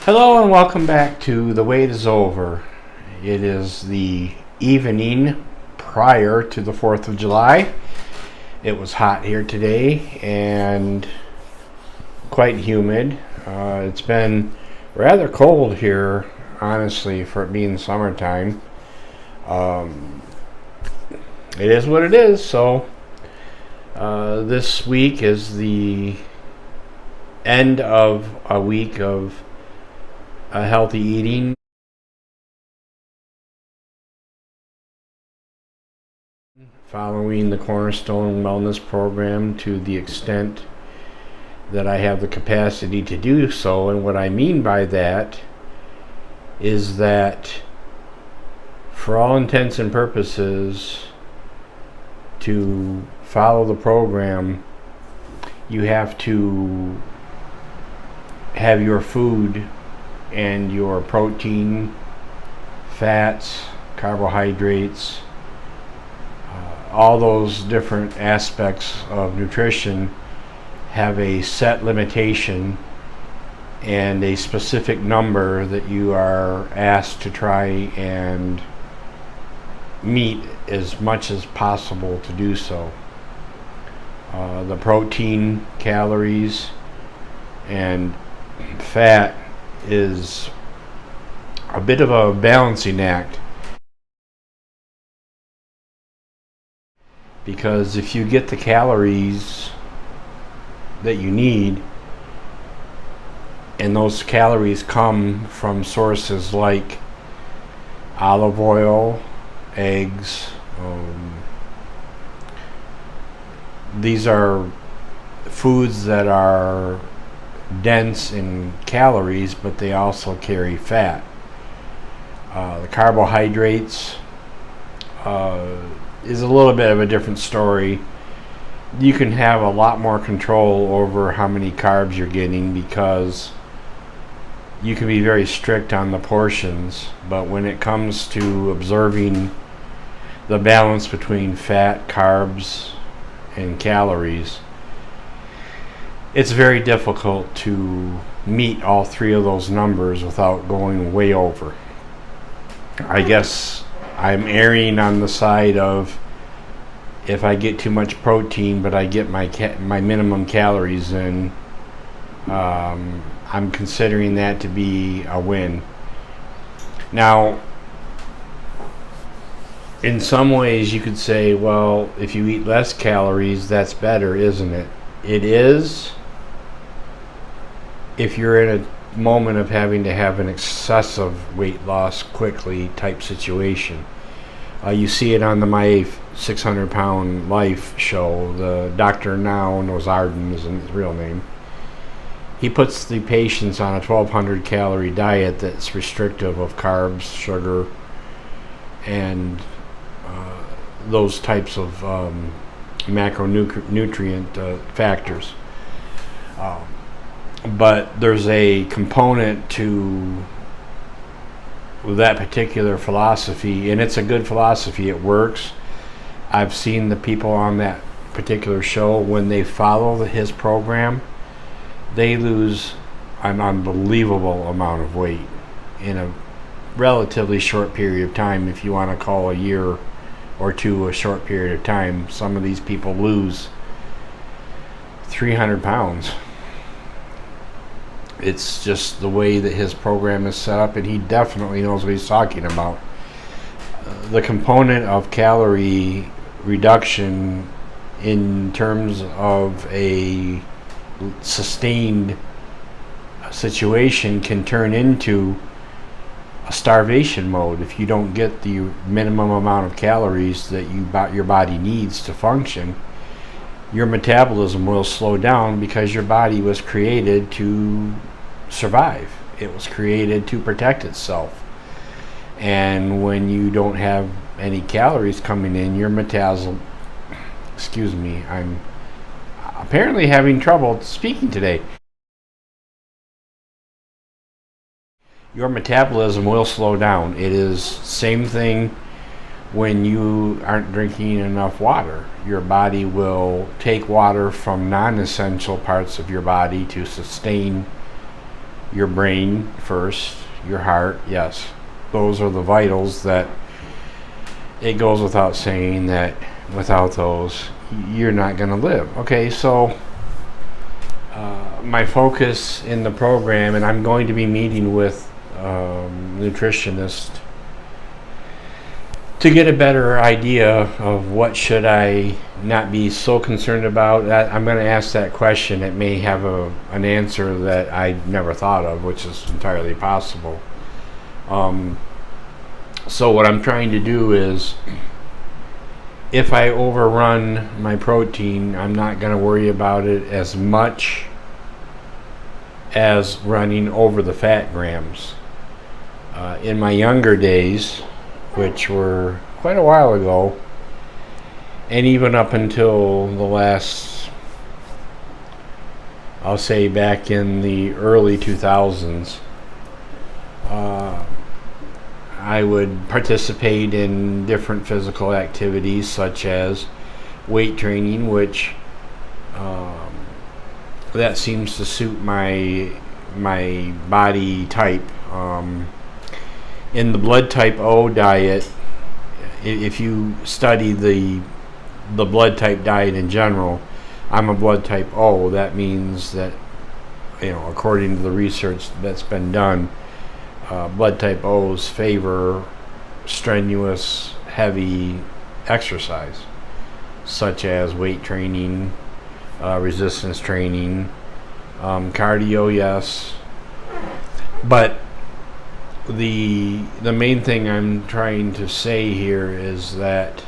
Hello and welcome back to The Wait is Over. It is the evening prior to the 4th of July. It was hot here today and quite humid. It's been rather cold here, honestly, for it being summertime. It is what it is, so this week is the end of a week of healthy eating. Following the Cornerstone Wellness Program to the extent that I have the capacity to do so. And what I mean by that is that for all intents and purposes, to follow the program, you have to have your food and your protein, fats, carbohydrates, all those different aspects of nutrition have a set limitation and a specific number that you are asked to try and meet as much as possible to do so. The protein, calories, and fat is a bit of a balancing act, because if you get the calories that you need, and those calories come from sources like olive oil, eggs, these are foods that are dense in calories, but they also carry fat. The carbohydrates is a little bit of a different story. You can have a lot more control over how many carbs you're getting because you can be very strict on the portions, but when it comes to observing the balance between fat, carbs, and calories, it's very difficult to meet all three of those numbers without going way over. I guess I'm erring on the side of, if I get too much protein but I get my minimum calories in, I'm considering that to be a win. Now, in some ways you could say, well, if you eat less calories, that's better, isn't it? It is, if you're in a moment of having to have an excessive weight loss quickly type situation. You see it on the My 600 Pound Life show. The Dr. Now Nozarden is his real name. He puts the patients on a 1,200 calorie diet that's restrictive of carbs, sugar, and those types of macronutrient factors. But there's a component to that particular philosophy, and it's a good philosophy. It works. I've seen the people on that particular show, when they follow his program, they lose an unbelievable amount of weight in a relatively short period of time. If you want to call a year or two a short period of time, some of these people lose 300 pounds. It's just the way that his program is set up, and he definitely knows what he's talking about. The component of calorie reduction in terms of a sustained situation can turn into a starvation mode if you don't get the minimum amount of calories that your body needs to function. Your metabolism will slow down because your body was created to survive. It was created to protect itself. And when you don't have any calories coming in, your metabolism, I'm apparently having trouble speaking today. Your metabolism will slow down. It is same thing when you aren't drinking enough water. Your body will take water from non-essential parts of your body to sustain your brain first, your heart, yes. Those are the vitals that it goes without saying that without those, you're not going to live. Okay, so my focus in the program, and I'm going to be meeting with nutritionist to get a better idea of what should I not be so concerned about. I'm going to ask that question. It may have an answer that I never thought of, which is entirely possible. So what I'm trying to do is, if I overrun my protein, I'm not going to worry about it as much as running over the fat grams. In my younger days, which were quite a while ago, and even up until the last, I'll say back in the early 2000s, I would participate in different physical activities such as weight training, which that seems to suit my body type. In the blood type O diet, if you study the blood type diet in general, I'm a blood type O. That means that, according to the research that's been done, blood type O's favor strenuous, heavy exercise, such as weight training, resistance training, cardio, yes. But the main thing I'm trying to say here is that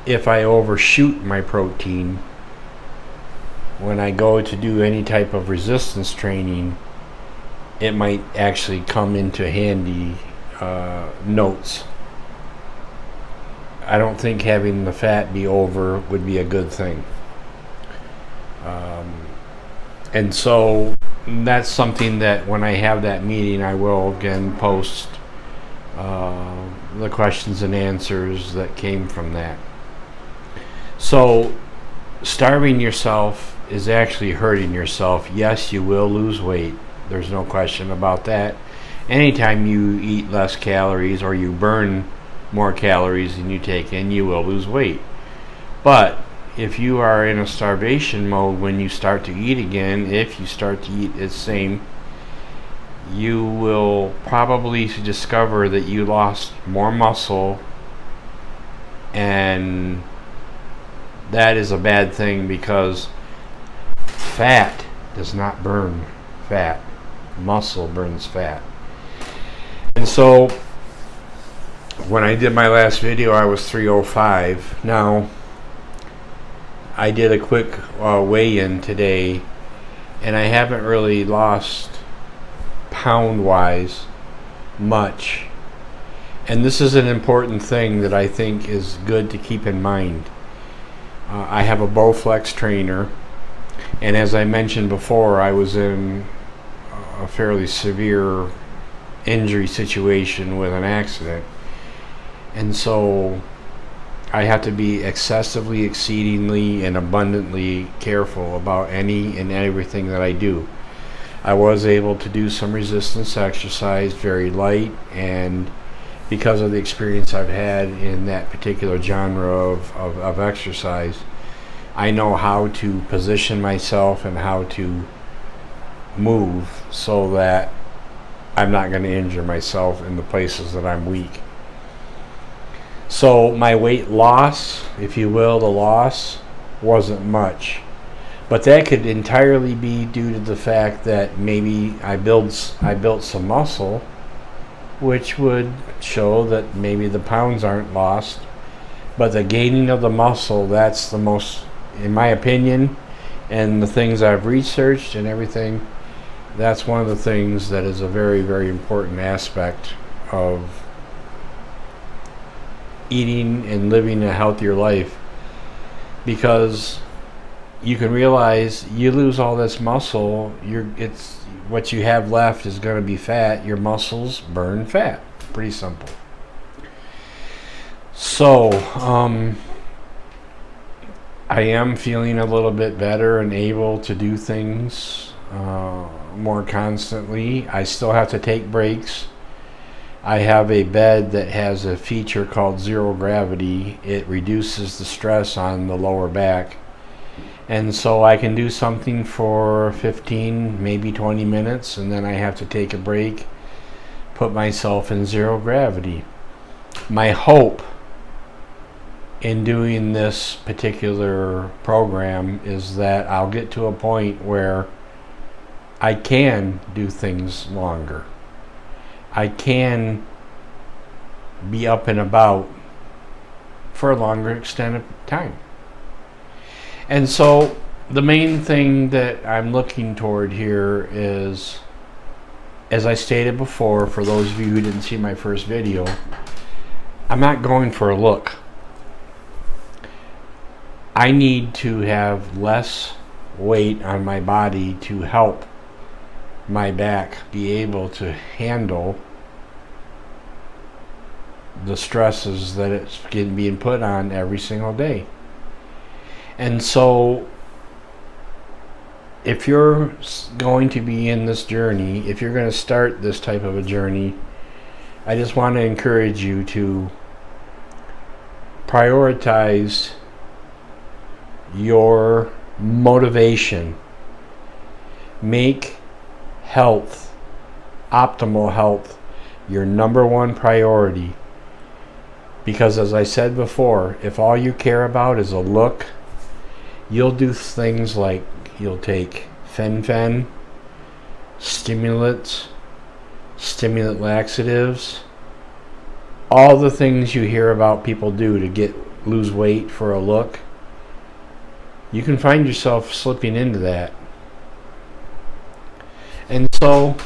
if I overshoot my protein when I go to do any type of resistance training, it might actually come into handy notes. I don't think having the fat be over would be a good thing. And so that's something that when I have that meeting, I will again post the questions and answers that came from that. So starving yourself is actually hurting yourself. Yes, you will lose weight. There's no question about that. Anytime you eat less calories or you burn more calories than you take in, you will lose weight. But if you are in a starvation mode when you start to eat again, if you start to eat the same, you will probably discover that you lost more muscle, and that is a bad thing because fat does not burn fat. Muscle burns fat. And so when I did my last video, I was 305. Now, I did a quick weigh-in today, and I haven't really lost pound-wise much. And this is an important thing that I think is good to keep in mind. I have a Bowflex trainer, and as I mentioned before, I was in a fairly severe injury situation with an accident, and so I have to be excessively, exceedingly, and abundantly careful about any and everything that I do. I was able to do some resistance exercise, very light, and because of the experience I've had in that particular genre of exercise, I know how to position myself and how to move so that I'm not going to injure myself in the places that I'm weak. So my weight loss, if you will, the loss wasn't much. But that could entirely be due to the fact that maybe I built some muscle, which would show that maybe the pounds aren't lost. But the gaining of the muscle, that's the most, in my opinion, and the things I've researched and everything, that's one of the things that is a very, very important aspect of eating and living a healthier life, because you can realize you lose all this muscle, it's what you have left is going to be fat. Your muscles burn fat. Pretty simple. So I am feeling a little bit better and able to do things more constantly. I still have to take breaks. I have a bed that has a feature called zero gravity. It reduces the stress on the lower back. And so I can do something for 15, maybe 20 minutes, and then I have to take a break, put myself in zero gravity. My hope in doing this particular program is that I'll get to a point where I can do things longer. I can be up and about for a longer extent of time. And so the main thing that I'm looking toward here is, as I stated before, for those of you who didn't see my first video, I'm not going for a look. I need to have less weight on my body to help my back be able to handle the stresses that it's being put on every single day. And so if you're going to be in this journey, if you're going to start this type of a journey, I just want to encourage you to prioritize your motivation. Make health, optimal health, your number one priority. Because as I said before, if all you care about is a look, you'll do things like you'll take fen-phen, stimulants, stimulant laxatives, all the things you hear about people do to lose weight for a look. You can find yourself slipping into that. And so,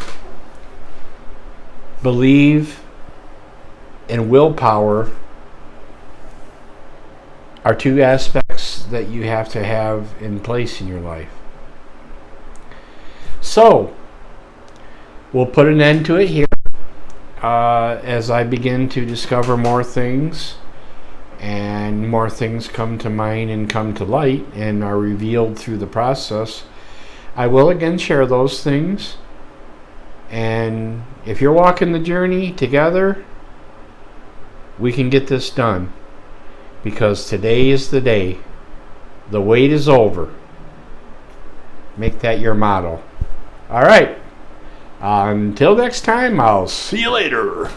believe and willpower are two aspects that you have to have in place in your life. So, we'll put an end to it here as I begin to discover more things, and more things come to mind and come to light and are revealed through the process. I will again share those things, and if you're walking the journey together, we can get this done, because today is the day. The wait is over. Make that your motto. All right. Until next time, I'll see you later.